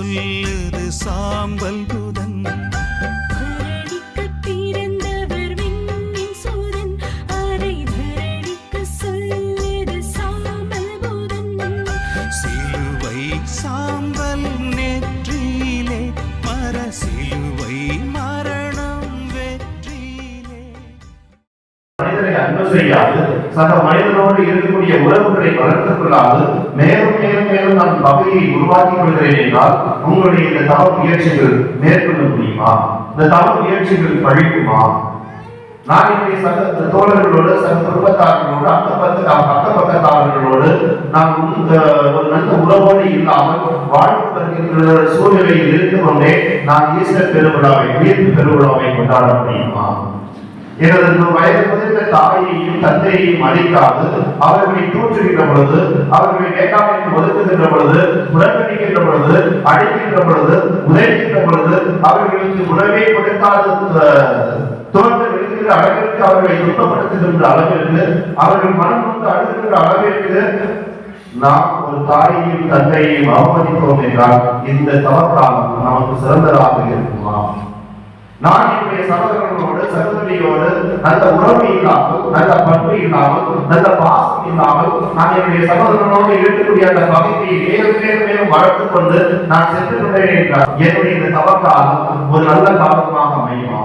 சொல்லுது சாம்பல் புதன். சிலுவை சாம்பல் நெற்றியிலே மர சிலுவை மரணம் வெற்றியிலே. மனிதனை அன்பு செய்யாது, சக மனிதனோடு இருக்கக்கூடிய உறவுகளை வளர்த்துக் கொள்ளாது மேலும் மேலும் மேலும் நான் பகையை உருவாக்கிக் கொள்கிறேன் என்றால் உங்களுடைய இந்த தவ முயற்சிகள் மேற்கொள்ள முடியுமா? இந்த தவ முயற்சிகள் பழிக்குமா? நான் என்னுடைய சக தோழர்களோடு, சக குடும்பத்தார்களோடு, அக்க பக்கத்தார்களோடு நான் ஒரு நல்ல உறவோடு இல்லாமல் வாழ்ந்து வருகின்ற சூழ்நிலையில் இருந்து கொண்டே நான் ஈஸ்டர் பெருவிழாவை, உயிர்ப்பு பெருவிழாவை கொண்டாட முடியுமா? எனது வயது முதிர்ந்த தாயையும் தந்தையையும் அழிக்காது அவர்களை தூற்றுகின்ற பொழுது, அவர்களை வேண்டாம் என்று ஒதுக்குகின்ற பொழுது, புறக்கணிக்கின்ற பொழுது, அழிக்கின்ற பொழுது, உழைக்கின்ற பொழுது, அவர்களுக்கு உணவே கொடுக்காத தோன்ற விழுகின்ற அளவிற்கு அவர்களை துன்பப்படுத்துகின்ற அளவிற்கு, அவர்கள் மனம் கொண்டு அழுகின்ற அளவிற்கு நாம் ஒரு தாயையும் தந்தையையும் அவமதித்தோம் என்றால் இந்த தவக்காலம் நமக்கு சிறந்ததாக இருக்குமா? நான் என்னுடைய சகோதரர்களோடு, சகோதரியோடு நல்ல உறவு இல்லாமல், நல்ல பண்பு இல்லாமல், நல்ல பாசம் இல்லாமல் நான் என்னுடைய சகோதரனோடு இருக்கக்கூடிய அந்த பகுதியை மேலும் மேலும் மேலும் வளர்த்துக் கொண்டு நான் சென்று கொண்டேன் என்றால் என்னுடைய இந்த தவக்காலம் ஒரு நல்ல காலமாக அமையுமா?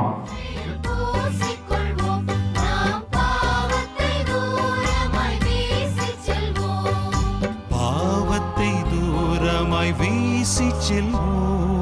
பாவத்தை தூரமாய் வீசி செல்வோம்.